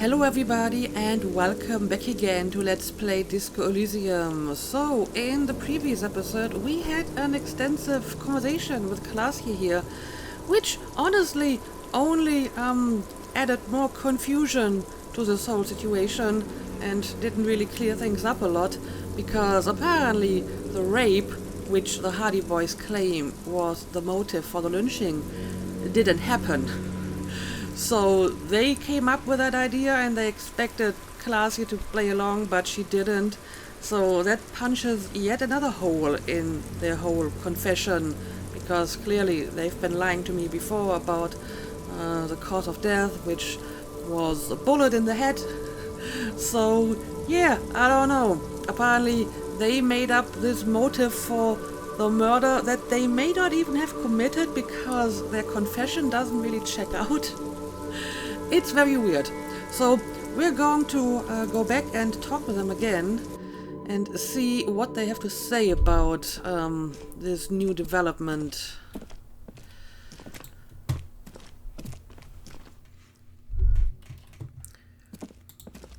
Hello everybody and welcome back again to Let's Play Disco Elysium. So, in the previous episode we had an extensive conversation with Klaasje here, which honestly only added more confusion to this whole situation and didn't really clear things up a lot, because apparently the rape, which the Hardy Boys claim was the motive for the lynching, didn't happen. So they came up with that idea and they expected Klaasje to play along, but she didn't. So that punches yet another hole in their whole confession, because clearly they've been lying to me before about the cause of death, which was a bullet in the head. So yeah, I don't know. Apparently they made up this motive for the murder that they may not even have committed, because their confession doesn't really check out. It's very weird. So we're going to go back and talk with them again and see what they have to say about this new development.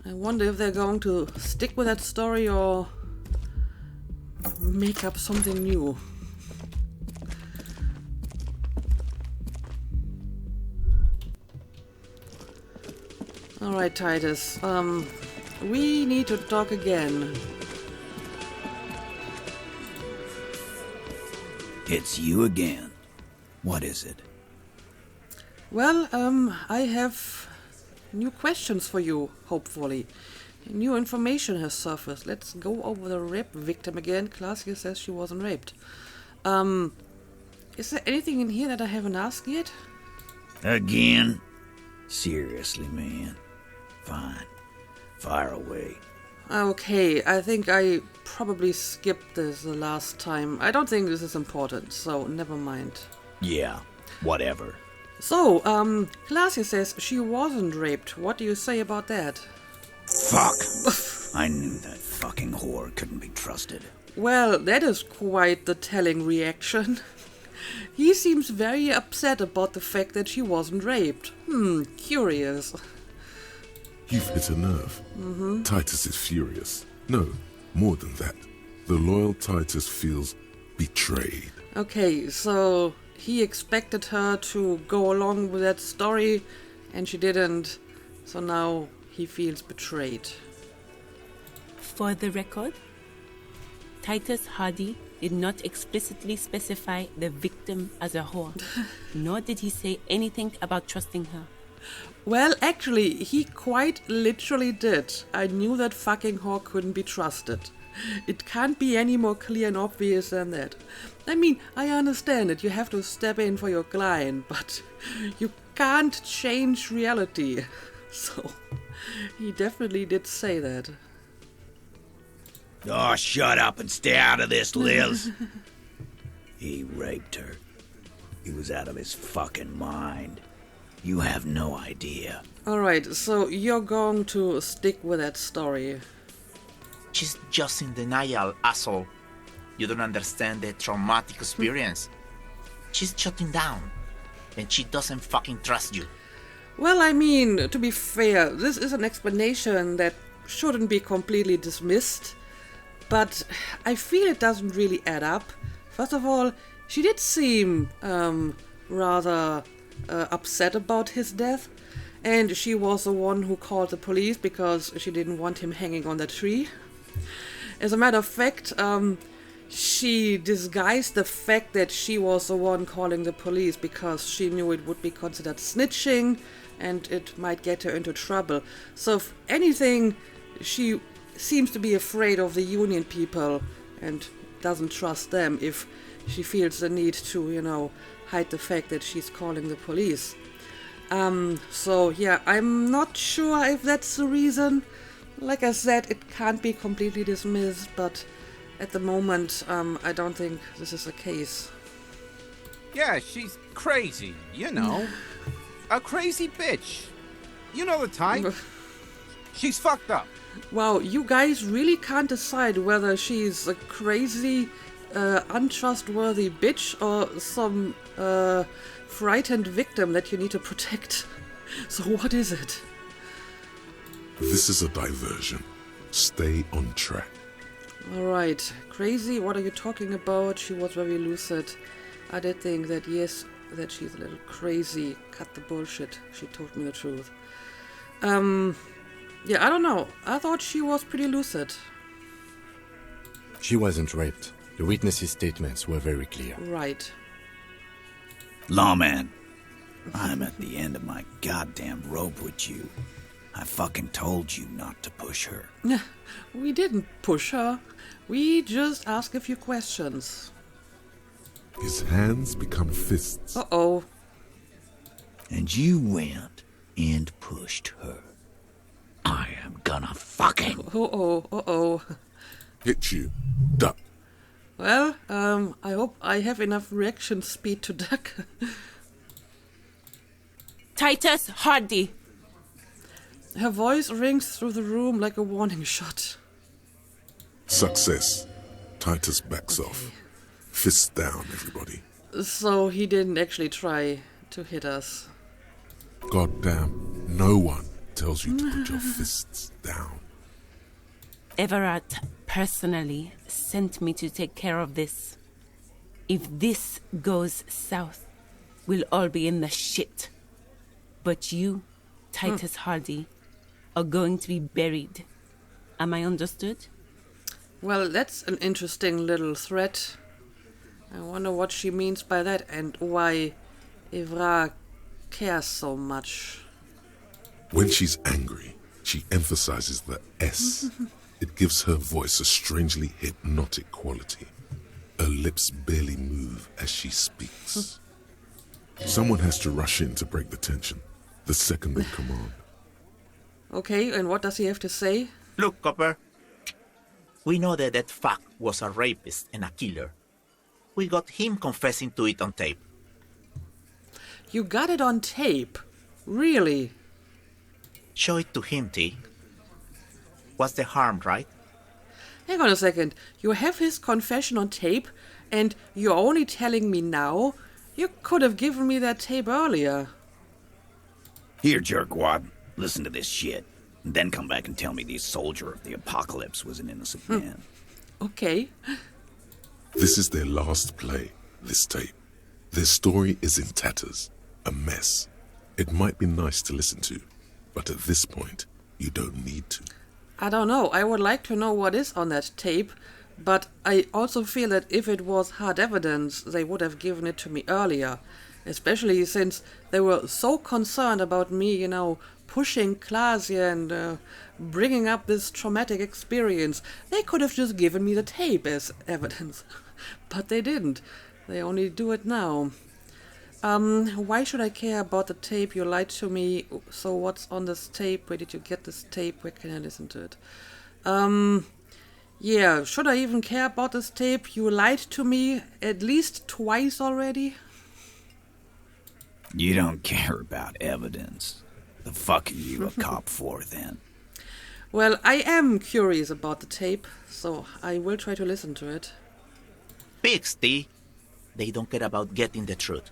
I wonder if they're going to stick with that story or make up something new. Alright, Titus, we need to talk again. It's you again. What is it? Well, I have new questions for you, hopefully. New information has surfaced. Let's go over the rape victim again. Klaasje says she wasn't raped. Is there anything in here that I haven't asked yet? Again? Seriously, man. Fine. Fire away. Okay, I think I probably skipped this the last time. I don't think this is important, so never mind. Yeah, whatever. So, Klaasje says she wasn't raped. What do you say about that? Fuck! I knew that fucking whore couldn't be trusted. Well, that is quite the telling reaction. He seems very upset about the fact that she wasn't raped. Curious. You've hit a nerve. Titus is furious. No, more than that. The loyal Titus feels betrayed. Okay, so he expected her to go along with that story, and she didn't. So now he feels betrayed. For the record, Titus Hardy did not explicitly specify the victim as a whore, nor did he say anything about trusting her. Well, actually, he quite literally did. I knew that fucking whore couldn't be trusted. It can't be any more clear and obvious than that. I mean, I understand it. You have to step in for your client, but you can't change reality. So, he definitely did say that. Oh, shut up and stay out of this, Liz. He raped her. He was out of his fucking mind. You have no idea. Alright, so you're going to stick with that story. She's just in denial, asshole. You don't understand the traumatic experience. She's shutting down, and she doesn't fucking trust you. Well, I mean, to be fair, this is an explanation that shouldn't be completely dismissed, but I feel it doesn't really add up. First of all, she did seem rather upset about his death, and she was the one who called the police because she didn't want him hanging on the tree. As a matter of fact, she disguised the fact that she was the one calling the police because she knew it would be considered snitching and it might get her into trouble. So if anything, she seems to be afraid of the union people and doesn't trust them if she feels the need to, hide the fact that she's calling the police. So yeah, I'm not sure if that's the reason. Like I said, it can't be completely dismissed, but at the moment, I don't think this is the case. Yeah, she's crazy, A crazy bitch. You know the type. She's fucked up. Wow, you guys really can't decide whether she's a crazy, untrustworthy bitch or some frightened victim that you need to protect. So what is it? This is a diversion. Stay on track. Alright. Crazy, what are you talking about? She was very lucid. I did think that, yes, that she's a little crazy. Cut the bullshit. She told me the truth. Yeah, I don't know. I thought she was pretty lucid. She wasn't raped. The witnesses' statements were very clear. Right. Lawman, I'm at the end of my goddamn rope with you. I fucking told you not to push her. We didn't push her. We just asked a few questions. His hands become fists. Uh-oh. And you went and pushed her. I am gonna fucking... Uh-oh. Uh-oh. Hit you. Duck. Well, I hope I have enough reaction speed to duck. Titus Hardy. Her voice rings through the room like a warning shot. Success. Titus backs off. Fists down, everybody. So he didn't actually try to hit us. Goddamn, no one tells you to put your fists down. Everard personally sent me to take care of this. If this goes south, we'll all be in the shit. But you, Titus Hardy, are going to be buried. Am I understood? Well, that's an interesting little threat. I wonder what she means by that and why Evra cares so much. When she's angry, she emphasizes the S. It gives her voice a strangely hypnotic quality. Her lips barely move as she speaks. Someone has to rush in to break the tension. The second in command. Okay, and what does he have to say? Look, Copper. We know that that fuck was a rapist and a killer. We got him confessing to it on tape. You got it on tape? Really? Show it to him, T. What's the harm, right? Hang on a second. You have his confession on tape, and you're only telling me now? You could have given me that tape earlier. Here, jerkwad, listen to this shit. And then come back and tell me the soldier of the apocalypse was an innocent man. Okay. This is their last play, this tape. Their story is in tatters, a mess. It might be nice to listen to, but at this point, you don't need to. I don't know. I would like to know what is on that tape, but I also feel that if it was hard evidence, they would have given it to me earlier. Especially since they were so concerned about me, pushing Klaasje and bringing up this traumatic experience. They could have just given me the tape as evidence. But they didn't. They only do it now. Why should I care about the tape? You lied to me. So what's on this tape? Where did you get this tape? Where can I listen to it? Yeah, should I even care about this tape? You lied to me at least twice already. You don't care about evidence. The fuck are you a cop for, then? Well, I am curious about the tape, so I will try to listen to it. Pigs, T. They don't care about getting the truth.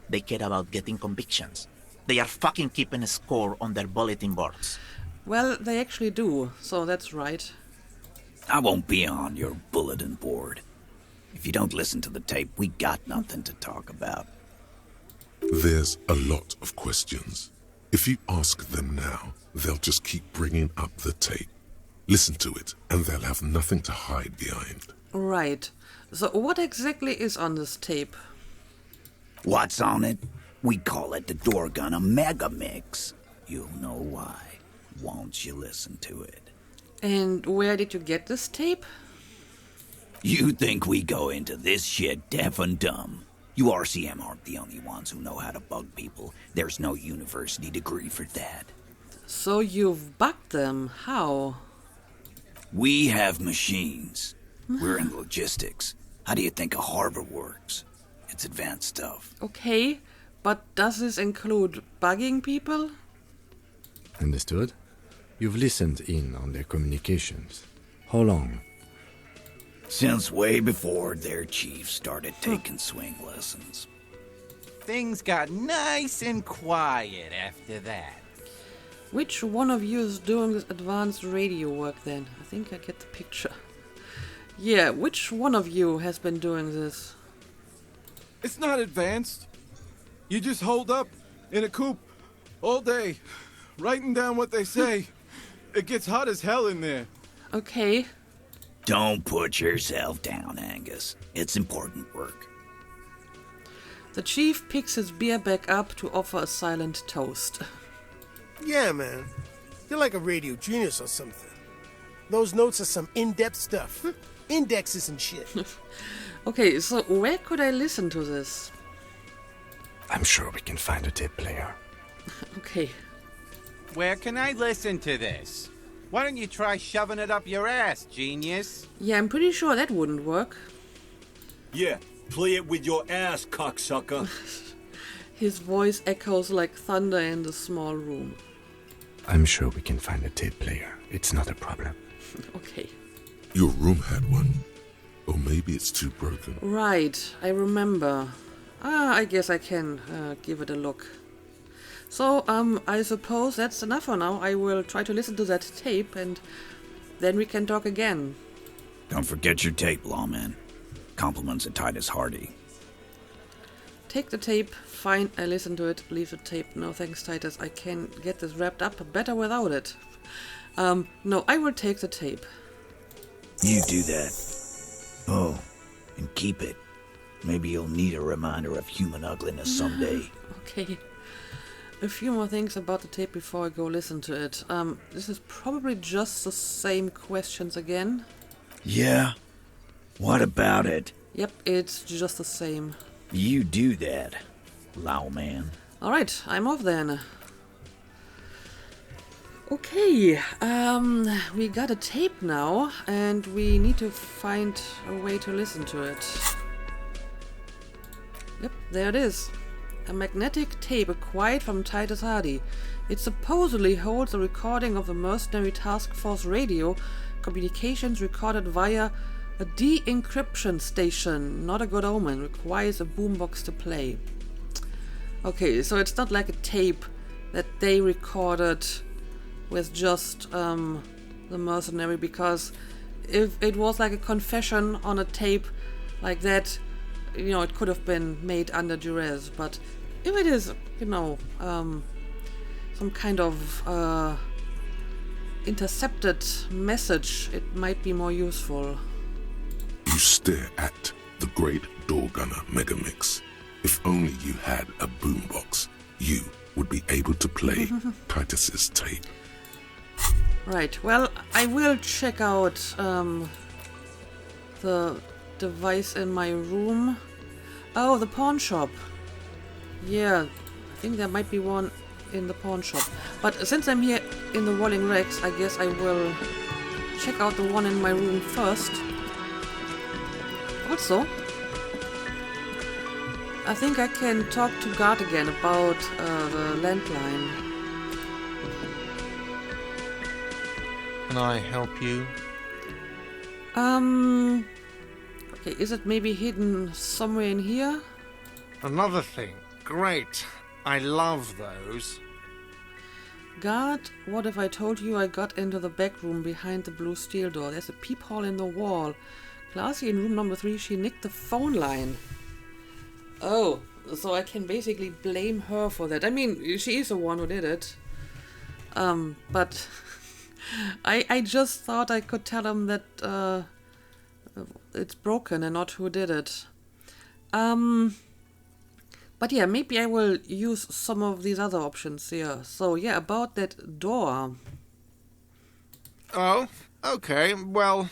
They care about getting convictions. They are fucking keeping a score on their bulletin boards. Well, they actually do, so that's right. I won't be on your bulletin board. If you don't listen to the tape, we got nothing to talk about. There's a lot of questions. If you ask them now, they'll just keep bringing up the tape. Listen to it, and they'll have nothing to hide behind. Right. So what exactly is on this tape? What's on it? We call it the Dorgun Mega Mix. You'll know why. Won't you listen to it? And where did you get this tape? You think we go into this shit deaf and dumb? You RCM aren't the only ones who know how to bug people. There's no university degree for that. So you've bugged them. How? We have machines. We're in logistics. How do you think a harbor works? It's advanced stuff. Okay, but does this include bugging people? Understood? You've listened in on their communications. How long? Since way before their chief started taking swing lessons. Things got nice and quiet after that. Which one of you is doing this advanced radio work then? I think I get the picture. Yeah, which one of you has been doing this? It's not advanced. You just hold up in a coop all day, writing down what they say. It gets hot as hell in there. Okay. Don't put yourself down, Angus. It's important work. The chief picks his beer back up to offer a silent toast. Yeah, man. You're like a radio genius or something. Those notes are some in-depth stuff. Indexes and shit. Okay, so where could I listen to this? I'm sure we can find a tape player. Okay. Where can I listen to this? Why don't you try shoving it up your ass, genius? Yeah, I'm pretty sure that wouldn't work. Yeah, play it with your ass, cocksucker. His voice echoes like thunder in the small room. I'm sure we can find a tape player. It's not a problem. Okay. Your room had one. Or maybe it's too broken. Right, I remember. I guess I can give it a look. So, I suppose that's enough for now. I will try to listen to that tape and then we can talk again. Don't forget your tape, lawman. Compliments of Titus Hardy. Take the tape. Fine, I listen to it. Leave the tape. No thanks, Titus. I can get this wrapped up better without it. No, I will take the tape. You do that. Oh, and keep it. Maybe you'll need a reminder of human ugliness someday. Okay. A few more things about the tape before I go listen to it. This is probably just the same questions again. Yeah? What about it? Yep, it's just the same. You do that, lawman. Alright, I'm off then. Okay, we got a tape now, and we need to find a way to listen to it. Yep, there it is. A magnetic tape acquired from Titus Hardy. It supposedly holds a recording of the mercenary task force radio communications recorded via a de-encryption station. Not a good omen. Requires a boombox to play. Okay, so it's not like a tape that they recorded with just the mercenary, because if it was like a confession on a tape like that, you know, it could have been made under duress. But if it is, you know, some kind of intercepted message, it might be more useful. You stare at the great door gunner Megamix. If only you had a boombox, you would be able to play Titus's tape. Right, well, I will check out the device in my room. Oh, the pawn shop. Yeah, I think there might be one in the pawn shop. But since I'm here in the Rolling Rex, I guess I will check out the one in my room first. Also, I think I can talk to Guard again about the landline. Can I help you? Okay, is it maybe hidden somewhere in here? Another thing. Great. I love those. Guard, what if I told you I got into the back room behind the blue steel door? There's a peephole in the wall. Classy in room number 3, she nicked the phone line. Oh, so I can basically blame her for that. I mean, she is the one who did it. But I just thought I could tell him that it's broken and not who did it. But yeah, maybe I will use some of these other options here. So yeah, about that door. Oh, okay. Well,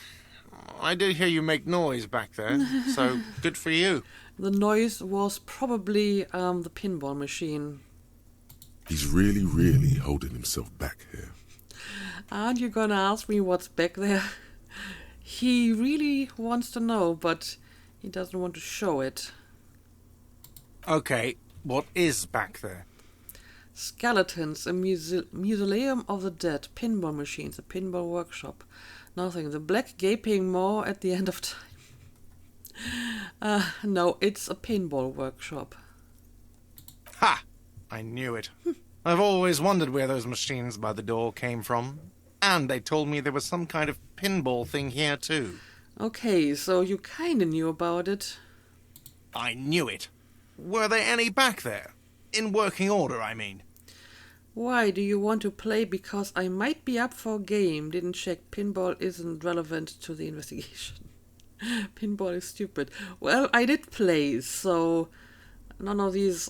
I did hear you make noise back there, so good for you. The noise was probably the pinball machine. He's really, really holding himself back here. Aren't you gonna ask me what's back there? He really wants to know, but he doesn't want to show it. Okay, what is back there? Skeletons, a mausoleum of the dead, pinball machines, a pinball workshop. Nothing. The black gaping maw at the end of time. No, it's a pinball workshop. Ha! I knew it. I've always wondered where those machines by the door came from. And they told me there was some kind of pinball thing here too. Okay, so you kinda knew about it. I knew it. Were there any back there? In working order, I mean. Why do you want to play? Because I might be up for a game. Didn't check. Pinball isn't relevant to the investigation. Pinball is stupid. Well, I did play, so none of these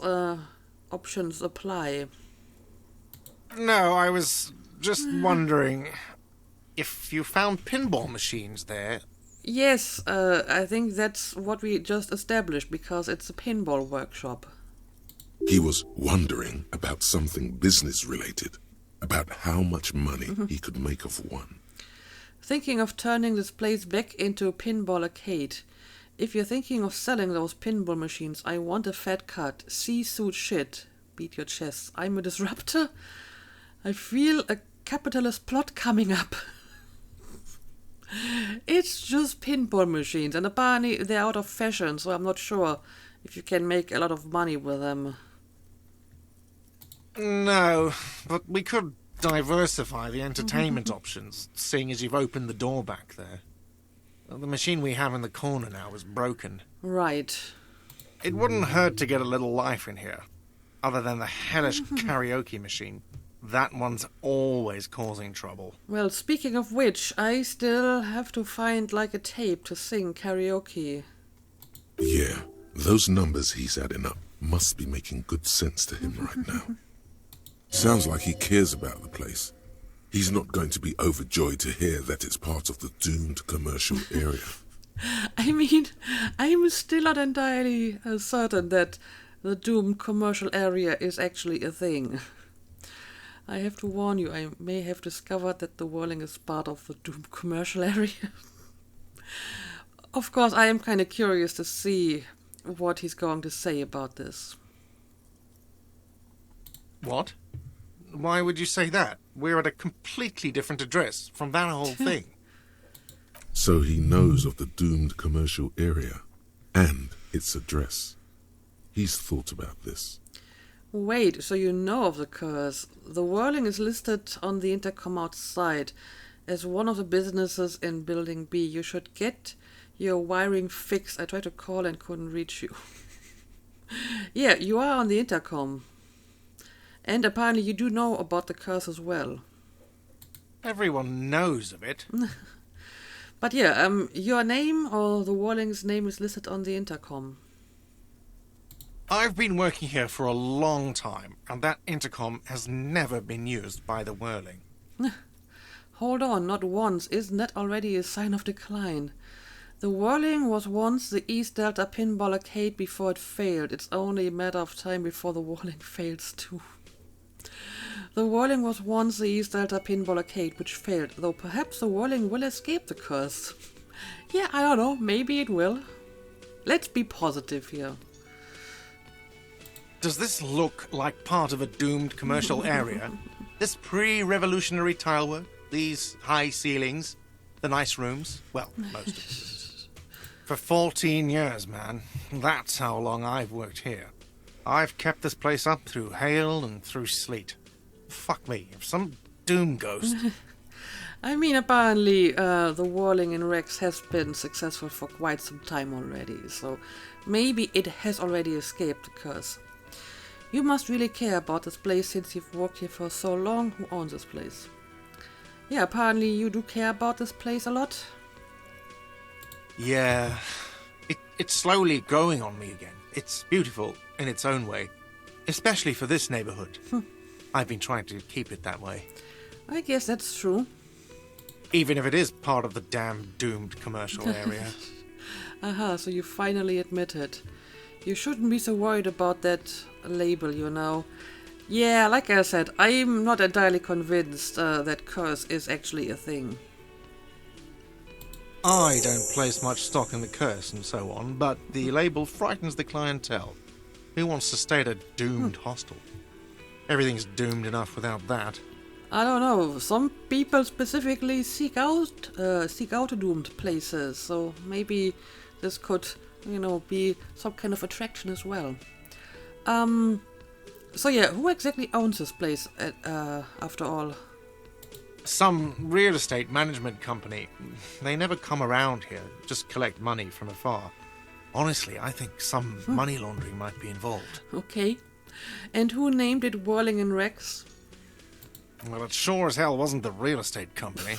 options apply. No, I was just wondering if you found pinball machines there. Yes, I think that's what we just established, because it's a pinball workshop. He was wondering about something business-related, about how much money he could make of one. Thinking of turning this place back into a pinball arcade. If you're thinking of selling those pinball machines, I want a fat cut. Sea-suit shit. Beat your chest. I'm a disruptor? I feel a capitalist plot coming up. It's just pinball machines, and apparently they're out of fashion, so I'm not sure if you can make a lot of money with them. No, but we could diversify the entertainment options, seeing as you've opened the door back there. The machine we have in the corner now is broken. Right. It wouldn't hurt to get a little life in here, other than the hellish karaoke machine. That one's always causing trouble. Well, speaking of which, I still have to find like a tape to sing karaoke. Yeah, those numbers he's adding up must be making good sense to him right now. Sounds like he cares about the place. He's not going to be overjoyed to hear that it's part of the doomed commercial area. I mean, I'm still not entirely certain that the doomed commercial area is actually a thing. I have to warn you, I may have discovered that the whirling is part of the doomed commercial area. Of course, I am kind of curious to see what he's going to say about this. What? Why would you say that? We're at a completely different address from that whole thing. So he knows of the doomed commercial area and its address. He's thought about this. Wait, so you know of the curse. The whirling is listed on the intercom outside as one of the businesses in Building B. You should get your wiring fixed. I tried to call and couldn't reach you. Yeah, you are on the intercom. And apparently you do know about the curse as well. Everyone knows of it. But yeah, your name or the whirling's name is listed on the intercom. I've been working here for a long time, and that intercom has never been used by the whirling. Hold on, not once. Isn't that already a sign of decline? The whirling was once the East Delta Pinball Arcade before it failed. It's only a matter of time before the whirling fails too. The whirling was once the East Delta Pinball Arcade, which failed, though perhaps the whirling will escape the curse. Yeah, I don't know, maybe it will. Let's be positive here. Does this look like part of a doomed commercial area? This pre-revolutionary tilework, these high ceilings, the nice rooms? Well, most of the rooms. For 14 years, man. That's how long I've worked here. I've kept this place up through hail and through sleet. Fuck me, if some doom ghost... I mean, apparently the whirling in Rex has been successful for quite some time already, so maybe it has already escaped the curse. You must really care about this place since you've worked here for so long. Who owns this place? Yeah, apparently you do care about this place a lot. Yeah, it's slowly growing on me again. It's beautiful in its own way, especially for this neighborhood. I've been trying to keep it that way. I guess that's true. Even if it is part of the damn doomed commercial area. Aha, so you finally admit it. You shouldn't be so worried about that label, you know. Yeah, like I said, I'm not entirely convinced that curse is actually a thing. I don't place much stock in the curse and so on, but the label frightens the clientele. Who wants to stay at a doomed hostel? Everything's doomed enough without that. I don't know. Some people specifically seek out doomed places, so maybe this could, be some kind of attraction as well. So yeah, who exactly owns this place after all? Some real estate management company. They never come around here, just collect money from afar. Honestly, I think some money laundering might be involved. Okay. And who named it Whirling in Rex? Well, it sure as hell wasn't the real estate company.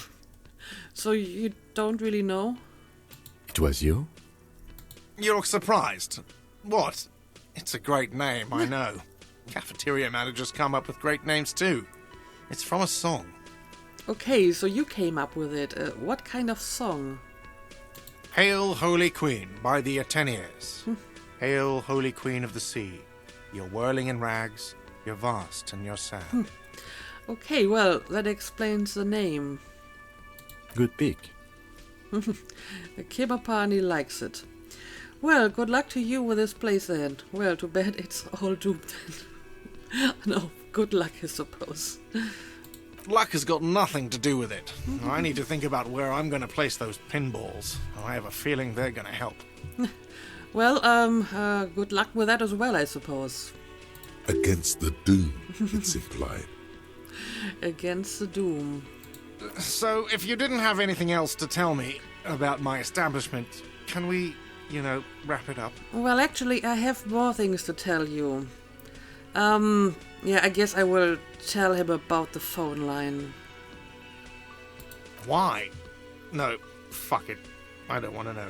So you don't really know? It was you? You look surprised. What? It's a great name, I know. Cafeteria managers come up with great names too. It's from a song. Okay, so you came up with it. What kind of song? Hail, Holy Queen, by the Ateneers. Hail, Holy Queen of the Sea. You're whirling in rags, you're vast and you're sad. Okay, well, that explains the name. Good pick. Kibapani likes it. Well, good luck to you with this place then. Well, too bad it's all doomed then. No, good luck, I suppose. Luck has got nothing to do with it. I need to think about where I'm going to place those pinballs. I have a feeling they're going to help. Well, good luck with that as well, I suppose. Against the doom, it's implied. Against the doom. So, if you didn't have anything else to tell me about my establishment, can we, wrap it up? Well, actually, I have more things to tell you. Yeah, I guess I will tell him about the phone line. Why? No, fuck it. I don't want to know.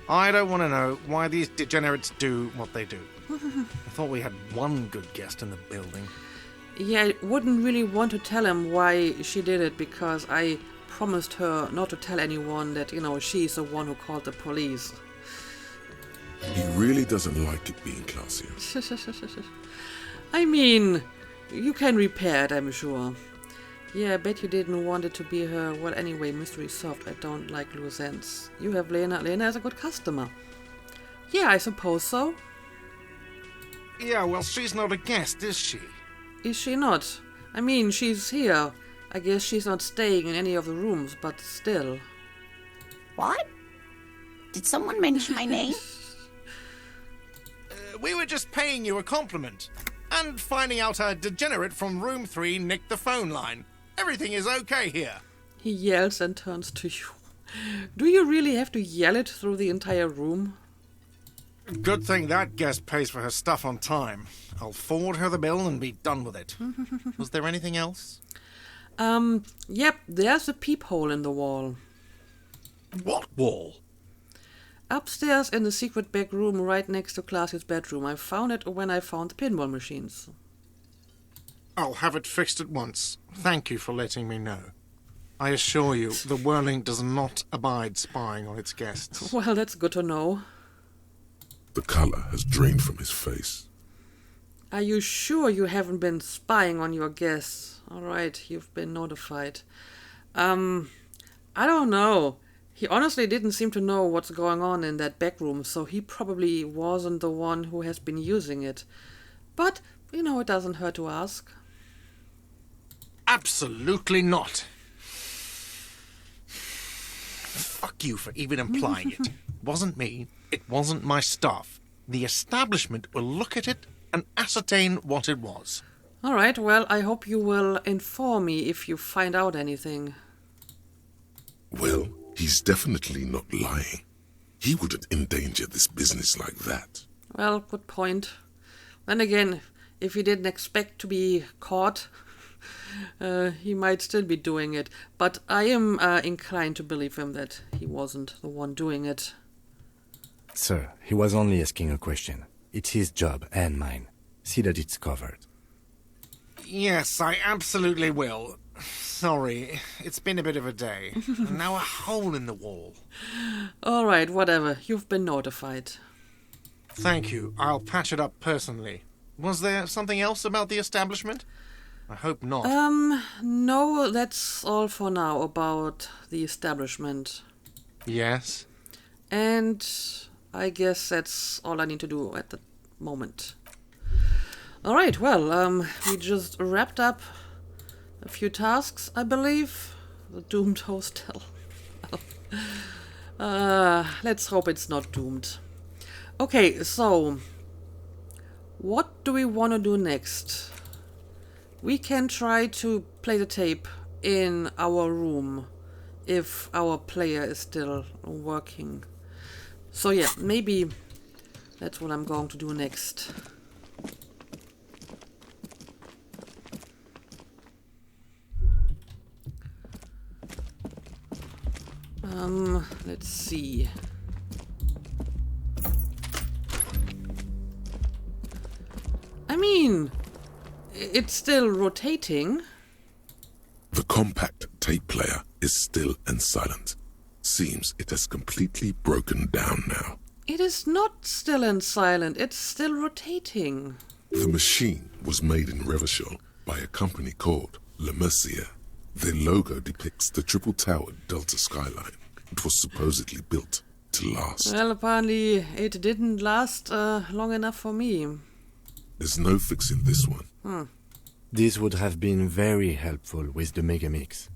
I don't want to know why these degenerates do what they do. I thought we had one good guest in the building. Yeah, I wouldn't really want to tell him why she did it, because I promised her not to tell anyone that, she's the one who called the police. He really doesn't like it being classier. I mean, you can repair it, I'm sure. Yeah, I bet you didn't want it to be her. Well, anyway, mystery solved. I don't like loose ends. You have Lena. Lena is a good customer. Yeah, I suppose so. Yeah, well, she's not a guest, is she? Is she not? I mean, she's here. I guess she's not staying in any of the rooms, but still. What? Did someone mention my name? We were just paying you a compliment. And finding out a degenerate from room 3 nicked the phone line. Everything is okay here. He yells and turns to you. Do you really have to yell it through the entire room? Good thing that guest pays for her stuff on time. I'll forward her the bill and be done with it. Was there anything else? Yep, there's a peephole in the wall. What wall? Upstairs in the secret back room right next to Classy's bedroom. I found it when I found the pinball machines. I'll have it fixed at once. Thank you for letting me know. I assure you, the Whirling does not abide spying on its guests. Well, that's good to know. The colour has drained from his face. Are you sure you haven't been spying on your guests? All right, you've been notified. I don't know. He honestly didn't seem to know what's going on in that back room, so he probably wasn't the one who has been using it. But, it doesn't hurt to ask. Absolutely not. Fuck you for even implying it. It wasn't me. It wasn't my staff. The establishment will look at it and ascertain what it was. All right, well, I hope you will inform me if you find out anything. Well, he's definitely not lying. He wouldn't endanger this business like that. Well, good point. Then again, if he didn't expect to be caught, he might still be doing it. But I am inclined to believe him that he wasn't the one doing it. Sir, he was only asking a question. It's his job and mine. See that it's covered. Yes, I absolutely will. Sorry, it's been a bit of a day. And now a hole in the wall. All right, whatever. You've been notified. Thank you. I'll patch it up personally. Was there something else about the establishment? I hope not. No, that's all for now about the establishment. Yes? And I guess that's all I need to do at the moment. All right, well, we just wrapped up a few tasks, I believe. The doomed hostel. Let's hope it's not doomed. Okay, so What do we want to do next? We can try to play the tape in our room if our player is still working. So yeah, maybe that's what I'm going to do next. Let's see. I mean, it's still rotating. The compact tape player is still and silent. Seems it has completely broken down now. It is not still and silent, it's still rotating. The machine was made in Revachol by a company called Elysium. Their logo depicts the triple-towered Delta skyline. It was supposedly built to last. Well, apparently it didn't last long enough for me. There's no fixing this one. This would have been very helpful with the Megamix,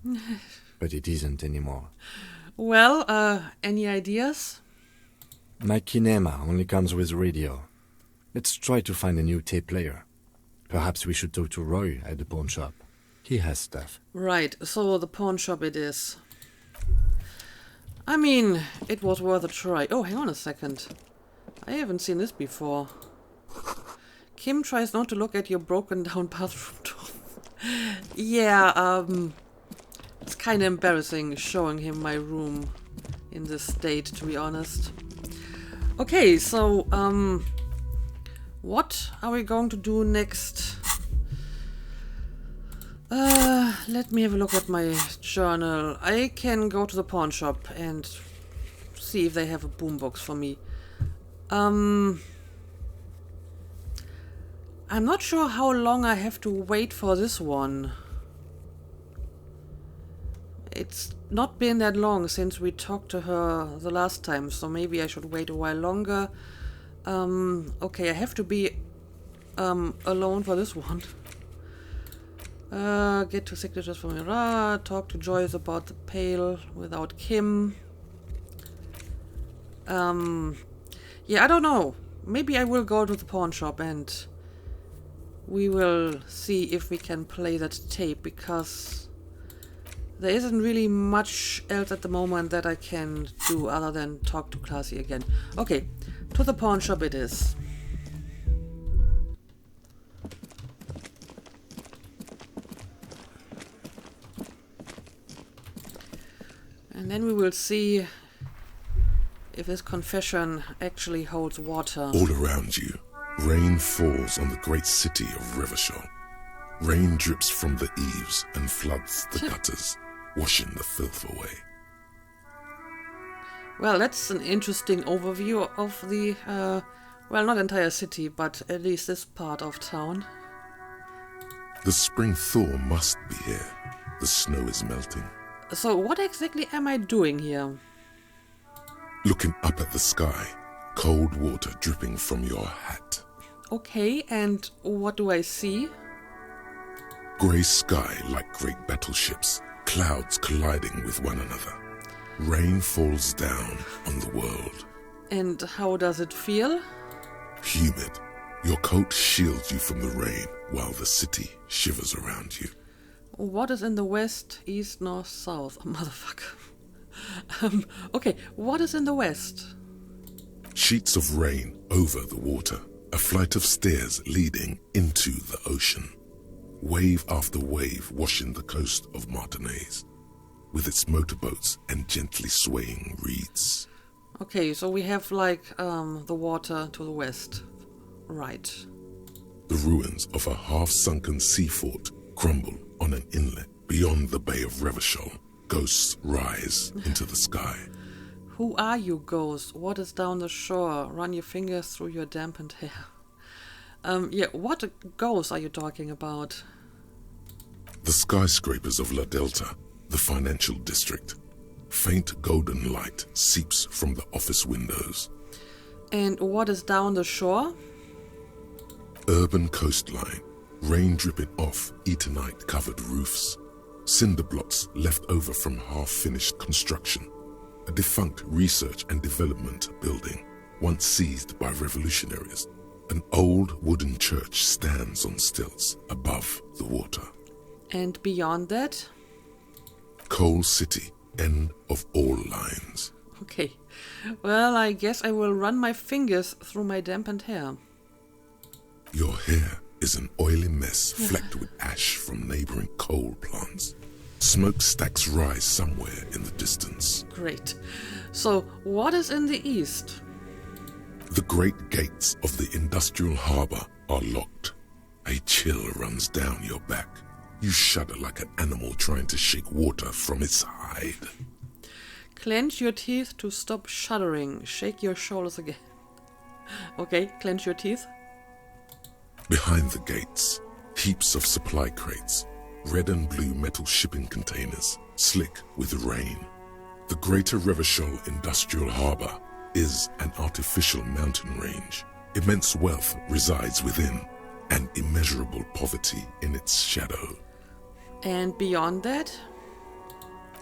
but it isn't anymore. Well, any ideas? My Kinema only comes with radio. Let's try to find a new tape player. Perhaps we should talk to Roy at the pawn shop. He has stuff. Right, so the pawn shop it is. I mean, it was worth a try. Oh, hang on a second. I haven't seen this before. Kim tries not to look at your broken down bathroom door. Yeah, it's kind of embarrassing showing him my room in this state, to be honest. Okay, so, what are we going to do next? Let me have a look at my journal. I can go to the pawn shop and see if they have a boombox for me. I'm not sure how long I have to wait for this one. It's not been that long since we talked to her the last time, so maybe I should wait a while longer. Okay, I have to be alone for this one. Get 2 signatures from Ira, talk to Joyce about the pail without Kim. Yeah, I don't know. Maybe I will go to the pawn shop and we will see if we can play that tape, because there isn't really much else at the moment that I can do other than talk to Classy again. Okay, to the pawn shop it is. And then we will see if this confession actually holds water. All around you, rain falls on the great city of Revachol. Rain drips from the eaves and floods the gutters, washing the filth away. Well, that's an interesting overview of the, well, not entire city, but at least this part of town. The spring thaw must be here. The snow is melting. So what exactly am I doing here? Looking up at the sky, cold water dripping from your hat. Okay, and what do I see? Grey sky like great battleships, clouds colliding with one another. Rain falls down on the world. And how does it feel? Humid. Your coat shields you from the rain while the city shivers around you. What is in the west, east, north, south? Oh, motherfucker. Okay, what is in the west? Sheets of rain over the water. A flight of stairs leading into the ocean. Wave after wave washing the coast of Martinaise, with its motorboats and gently swaying reeds. Okay, so we have like the water to the west. Right. The ruins of a half-sunken sea fort crumble on an inlet beyond the Bay of Revachol. Ghosts rise into the sky. Who are you, ghost? What is down the shore? Run your fingers through your dampened hair. Yeah, what ghosts are you talking about? The skyscrapers of La Delta, the financial district. Faint golden light seeps from the office windows. And what is down the shore? Urban coastline, rain dripping off Eternite-covered roofs. Cinder blocks left over from half-finished construction. A defunct research and development building, once seized by revolutionaries. An old wooden church stands on stilts above the water. And beyond that? Coal City, end of all lines. Okay. Well, I guess I will run my fingers through my dampened hair. Your hair is an oily mess flecked with ash from neighboring coal plants. Smokestacks rise somewhere in the distance. Great. So, what is in the east? The great gates of the industrial harbor are locked. A chill runs down your back. You shudder like an animal trying to shake water from its hide. Clench your teeth to stop shuddering. Shake your shoulders again. Okay, clench your teeth. Behind the gates, heaps of supply crates, red and blue metal shipping containers, slick with rain. The Greater Revachol Industrial Harbor is an artificial mountain range. Immense wealth resides within, and immeasurable poverty in its shadow. And beyond that?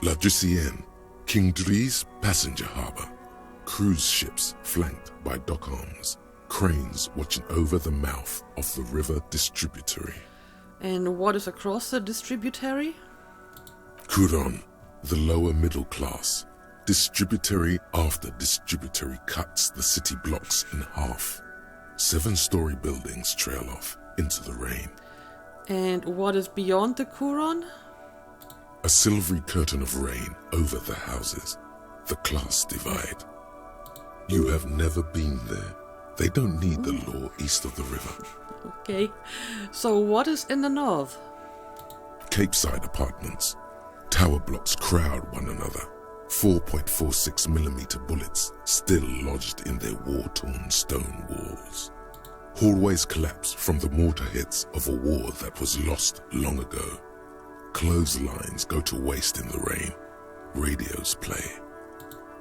La Drusienne, King Dries passenger harbor. Cruise ships flanked by dock arms. Cranes watching over the mouth of the river distributary. And what is across the distributary? Couronne, the lower middle class. Distributary after distributary cuts the city blocks in half. 7-story buildings trail off into the rain. And what is beyond the Couronne? A silvery curtain of rain over the houses. The class divide. You have never been there. They don't need the law east of the river. Okay. So what is in the north? Capeside apartments. Tower blocks crowd one another. 4.46mm bullets still lodged in their war-torn stone walls. Hallways collapse from the mortar hits of a war that was lost long ago. Clotheslines go to waste in the rain. Radios play.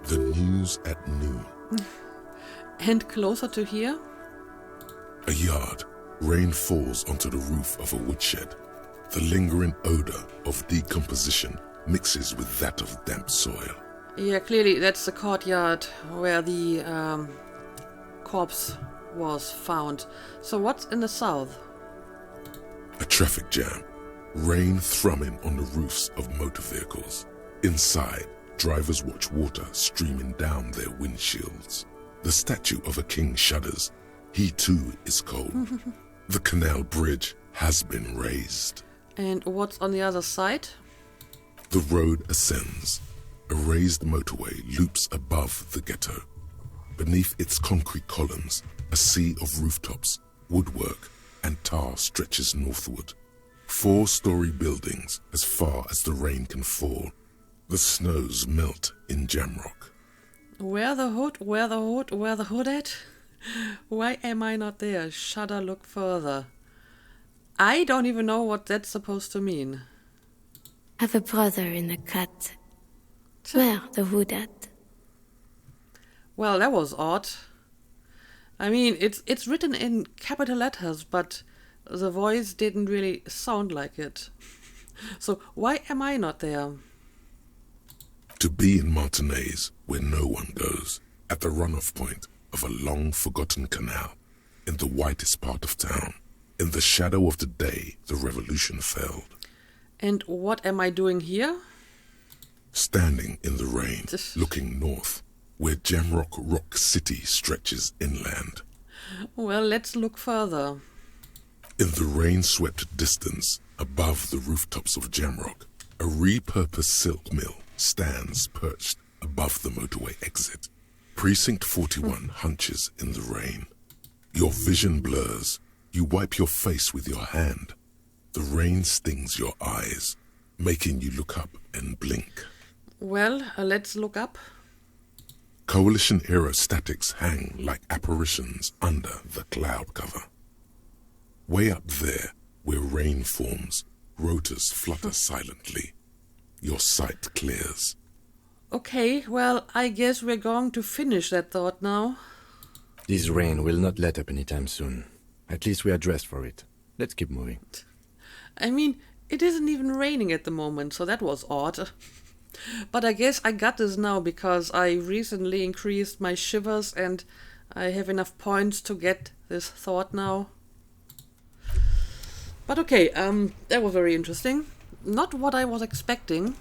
The news at noon. And closer to here? A yard. Rain falls onto the roof of a woodshed. The lingering odor of decomposition mixes with that of damp soil. Yeah, clearly that's the courtyard where the corpse was found. So what's in the south? A traffic jam. Rain thrumming on the roofs of motor vehicles. Inside, drivers watch water streaming down their windshields. The statue of a king shudders. He too is cold. The canal bridge has been raised. And what's on the other side? The road ascends. A raised motorway loops above the ghetto. Beneath its concrete columns, a sea of rooftops, woodwork, and tar stretches northward. 4-story buildings as far as the rain can fall. The snows melt in Jamrock. Where the hood, where the hood, where the hood at? Why am I not there? Shudder, look further. I don't even know what that's supposed to mean. Have a brother in the cut. Where the hood at? Well, that was odd. I mean, it's written in capital letters, but the voice didn't really sound like it. So why am I not there? To be in Martinez, where no one goes, at the runoff point of a long-forgotten canal, in the whitest part of town, in the shadow of the day the revolution fell. And what am I doing here? Standing in the rain, looking north, where Jamrock Rock City stretches inland. Well, let's look further. In the rain-swept distance, above the rooftops of Jamrock, a repurposed silk mill stands perched above the motorway exit. Precinct 41 hunches in the rain. Your vision blurs. You wipe your face with your hand. The rain stings your eyes, making you look up and blink. Well, let's look up. Coalition aerostatics hang like apparitions under the cloud cover. Way up there, where rain forms, rotors flutter silently. Your sight clears. Okay, well, I guess we're going to finish that thought now. This rain will not let up anytime soon. At least we are dressed for it. Let's keep moving. I mean, it isn't even raining at the moment, so that was odd. But I guess I got this now because I recently increased my shivers and I have enough points to get this thought now. But okay, that was very interesting. Not what I was expecting.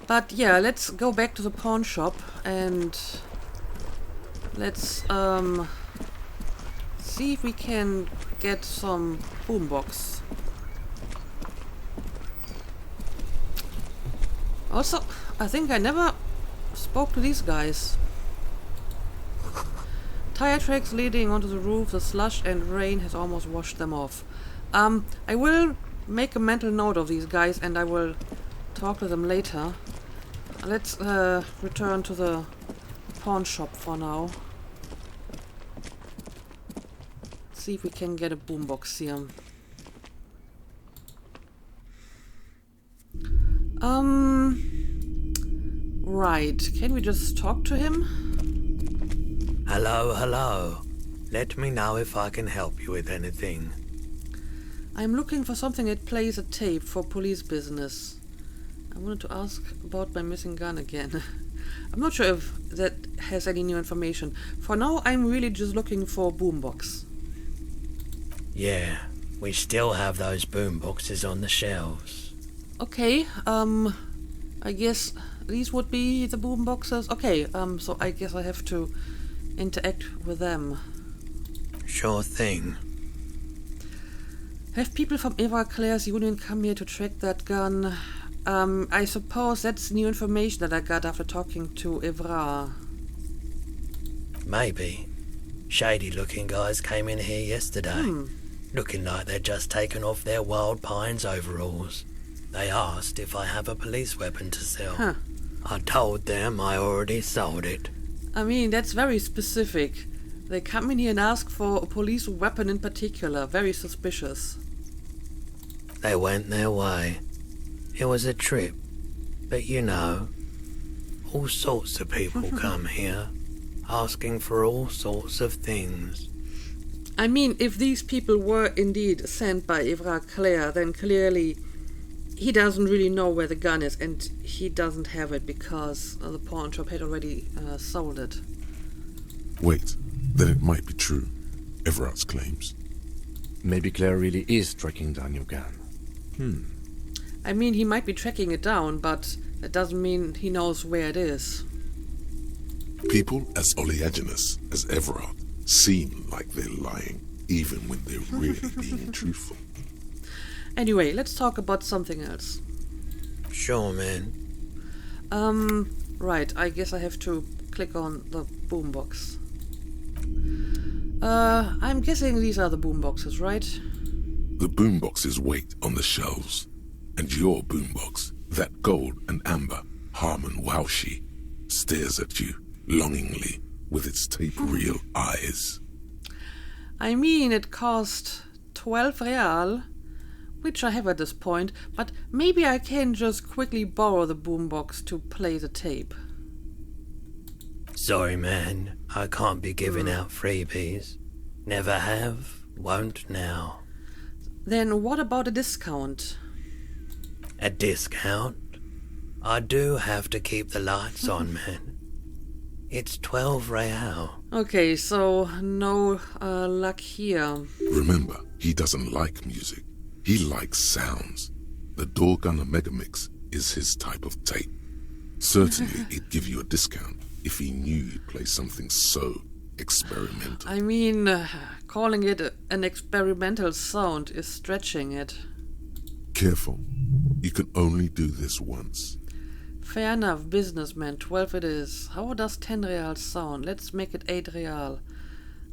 But yeah, let's go back to the pawn shop and let's see if we can get some boombox. Also, I think I never spoke to these guys. Tire tracks leading onto the roof, the slush and rain has almost washed them off. I will make a mental note of these guys and I will talk to them later. Let's return to the pawn shop for now. See if we can get a boombox here. Right. Can we just talk to him? Hello, hello. Let me know if I can help you with anything. I'm looking for something that plays a tape for police business. I wanted to ask about my missing gun again. I'm not sure if that has any new information. For now, I'm really just looking for boombox. Yeah, we still have those boomboxes on the shelves. Okay, I guess these would be the boomboxes. Okay, so I guess I have to interact with them. Sure thing. Have people from Eva Claire's union come here to track that gun? I suppose that's new information that I got after talking to Evra. Maybe. Shady-looking guys came in here yesterday, looking like they'd just taken off their Wild Pines overalls. They asked if I have a police weapon to sell. Huh. I told them I already sold it. I mean, that's very specific. They come in here and ask for a police weapon in particular. Very suspicious. They went their way. It was a trip. But you know, all sorts of people come here, asking for all sorts of things. I mean, if these people were indeed sent by Evra Claire, then clearly he doesn't really know where the gun is, and he doesn't have it because the pawn shop had already sold it. Wait, then it might be true. Everard's claims. Maybe Claire really is tracking down your gun. I mean, he might be tracking it down, but that doesn't mean he knows where it is. People as oleaginous as Everard seem like they're lying, even when they're really being truthful. Anyway, let's talk about something else. Sure, man. Right, I guess I have to click on the boombox. I'm guessing these are the boomboxes, right? The boomboxes wait on the shelves, and your boombox, that gold and amber Harmon Waushi, stares at you longingly with its tape-reel eyes. I mean, it cost 12 real, which I have at this point, but maybe I can just quickly borrow the boombox to play the tape. Sorry, man. I can't be giving out freebies. Never have, won't now. Then what about a discount? A discount? I do have to keep the lights on, man. It's 12 real. Okay, so no luck here. Remember, he doesn't like music. He likes sounds. The Doorgunner Megamix is his type of tape. Certainly, he'd give you a discount if he knew you'd play something so experimental. I mean, calling it an experimental sound is stretching it. Careful. You can only do this once. Fair enough, businessman, 12 it is. How does 10 real sound? Let's make it 8 real.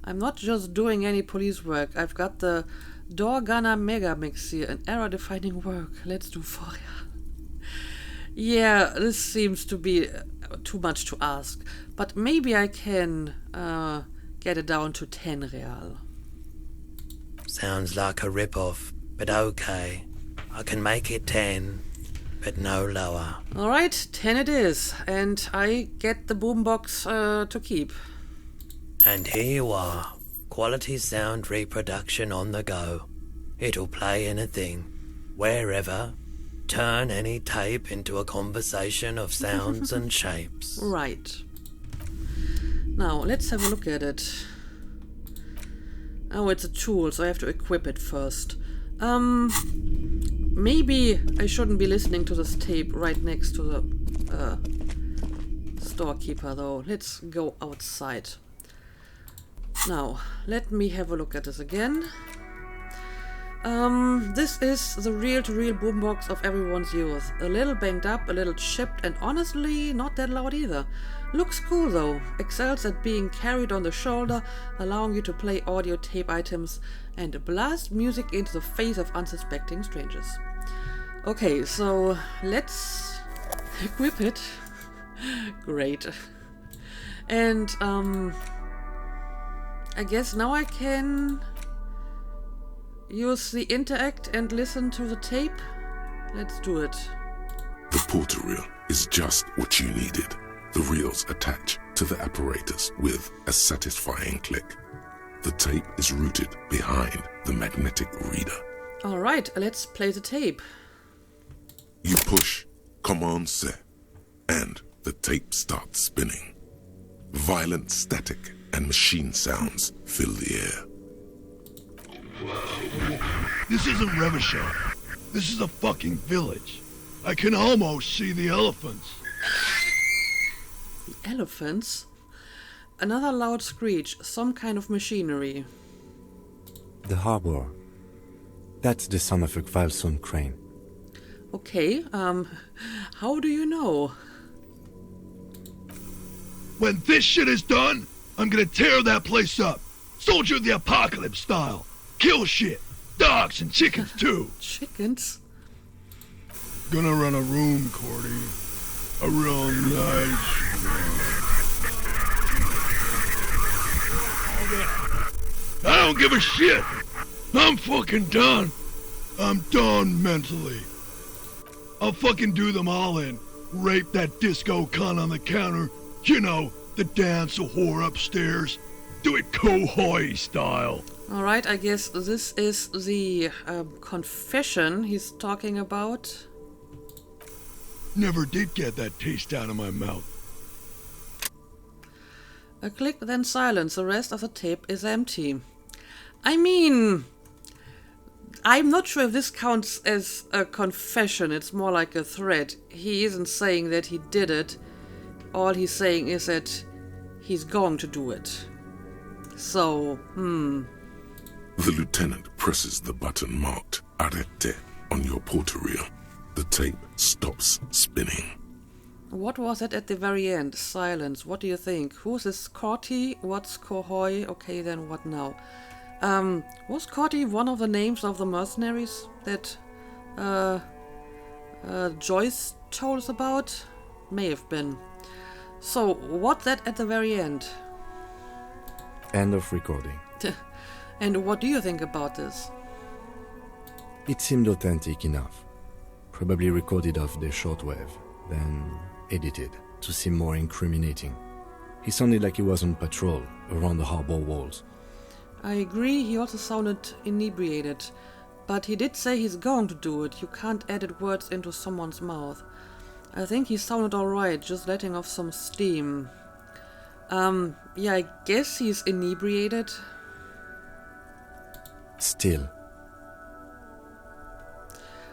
I'm not just doing any police work. I've got the Doorgunner Megamix here, an error-defining work. Let's do 4 real. Yeah, this seems to be too much to ask. But maybe I can get it down to 10 real. Sounds like a rip-off, but okay. I can make it 10, but no lower. Alright, 10 it is. And I get the boombox to keep. And here you are. Quality sound reproduction on the go. It'll play anything, wherever. Turn any tape into a conversation of sounds and shapes. Right. Now, let's have a look at it. Oh, it's a tool, so I have to equip it first. Maybe I shouldn't be listening to this tape right next to the storekeeper, though. Let's go outside. Now, let me have a look at this again. This is the reel-to-reel boombox of everyone's youth. A little banged up, a little chipped, and honestly not that loud either. Looks cool though. Excels at being carried on the shoulder, allowing you to play audio tape items and blast music into the face of unsuspecting strangers. Okay, so let's equip it. Great. And I guess now I can use the interact and listen to the tape. Let's do it. The porter reel is just what you needed. The reels attach to the apparatus with a satisfying click. The tape is routed behind the magnetic reader. Alright, let's play the tape. You push Command C, and the tape starts spinning. Violent static and machine sounds fill the air. This isn't Revachol. This is a fucking village. I can almost see the elephants. The elephants? Another loud screech, some kind of machinery. The harbor. That's the son of a Kvalson crane. Okay, how do you know? When this shit is done, I'm gonna tear that place up. Soldier of the Apocalypse style. Kill shit. Dogs and chickens too. Chickens? Gonna run a room, Cordy. A real nice room. I don't give a shit. I'm fucking done. I'm done mentally. I'll fucking do them all in. Rape that disco cunt on the counter. You know, the dance a whore upstairs. Do it Kohoi style. Alright, I guess this is the confession he's talking about. Never did get that taste out of my mouth. A click, then silence. The rest of the tape is empty. I mean, I'm not sure if this counts as a confession. It's more like a threat. He isn't saying that he did it. All he's saying is that he's going to do it. So, The lieutenant presses the button marked Arrête on your porter reel. The tape stops spinning. What was it at the very end? Silence. What do you think? Who's this Corty? What's Kohoi? Okay, then what now? Was Corty one of the names of the mercenaries that Joyce told us about? May have been. So, what's that at the very end? End of recording. And what do you think about this? It seemed authentic enough. Probably recorded off the shortwave, then edited to seem more incriminating. He sounded like he was on patrol around the harbor walls. I agree, he also sounded inebriated. But he did say he's going to do it. You can't edit words into someone's mouth. I think he sounded alright, just letting off some steam. Yeah, I guess he's inebriated. Still.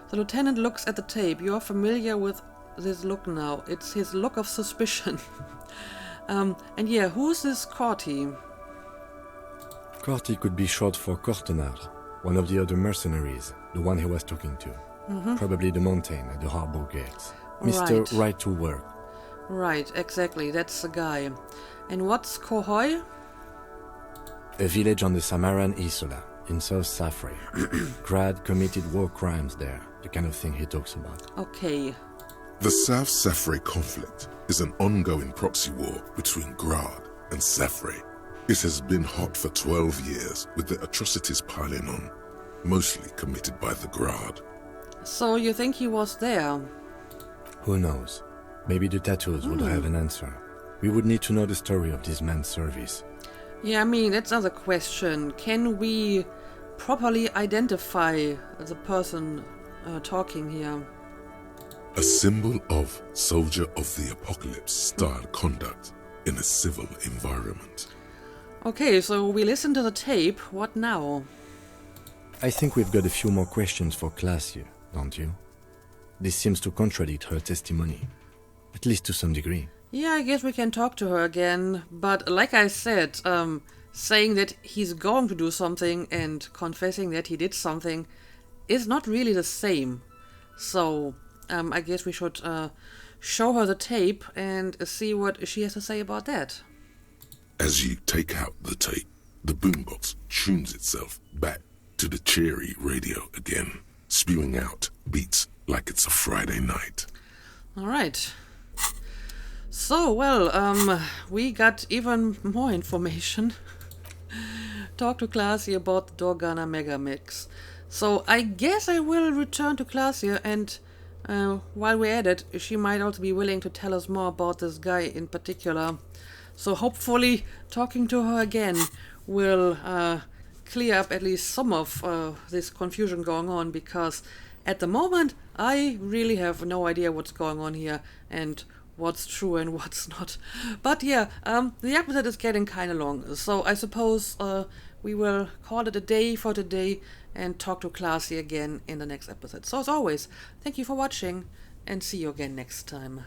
The lieutenant looks at the tape. You're familiar with this look now. It's his look of suspicion. And yeah, who's this Corty? Corty could be short for Cortenard, one of the other mercenaries, the one he was talking to. Probably the mountain at the harbor gates. Mr. Right to Work. Right, exactly, that's the guy. And what's Kohoi? A village on the Samaran Isola, in South Safri. Grad committed war crimes there, the kind of thing he talks about. Okay. The South Safri conflict is an ongoing proxy war between Grad and Safri. It has been hot for 12 years, with the atrocities piling on, mostly committed by the Grad. So you think he was there? Who knows? Maybe the tattoos would have an answer. We would need to know the story of this man's service. Yeah, I mean, that's another question. Can we properly identify the person talking here? A symbol of soldier of the apocalypse style conduct. in a civil environment. Okay, so we listen to the tape. What now? I think we've got a few more questions for class here, don't you? This seems to contradict her testimony, at least to some degree. Yeah, I guess we can talk to her again, but like I said, saying that he's going to do something and confessing that he did something is not really the same. So, I guess we should show her the tape and see what she has to say about that. As you take out the tape, the boombox tunes itself back to the cheery radio again, spewing out beats like it's a Friday night. All right. So, well, we got even more information. Talk to Classy about the Dorgana Mega Mix. So, I guess I will return to Classy, and while we're at it, she might also be willing to tell us more about this guy in particular. So, hopefully, talking to her again will clear up at least some of this confusion going on, because at the moment, I really have no idea what's going on here, and what's true and what's not. But yeah, the episode is getting kind of long, so I suppose we will call it a day for today and talk to Classy again in the next episode. So as always, thank you for watching, and see you again next time.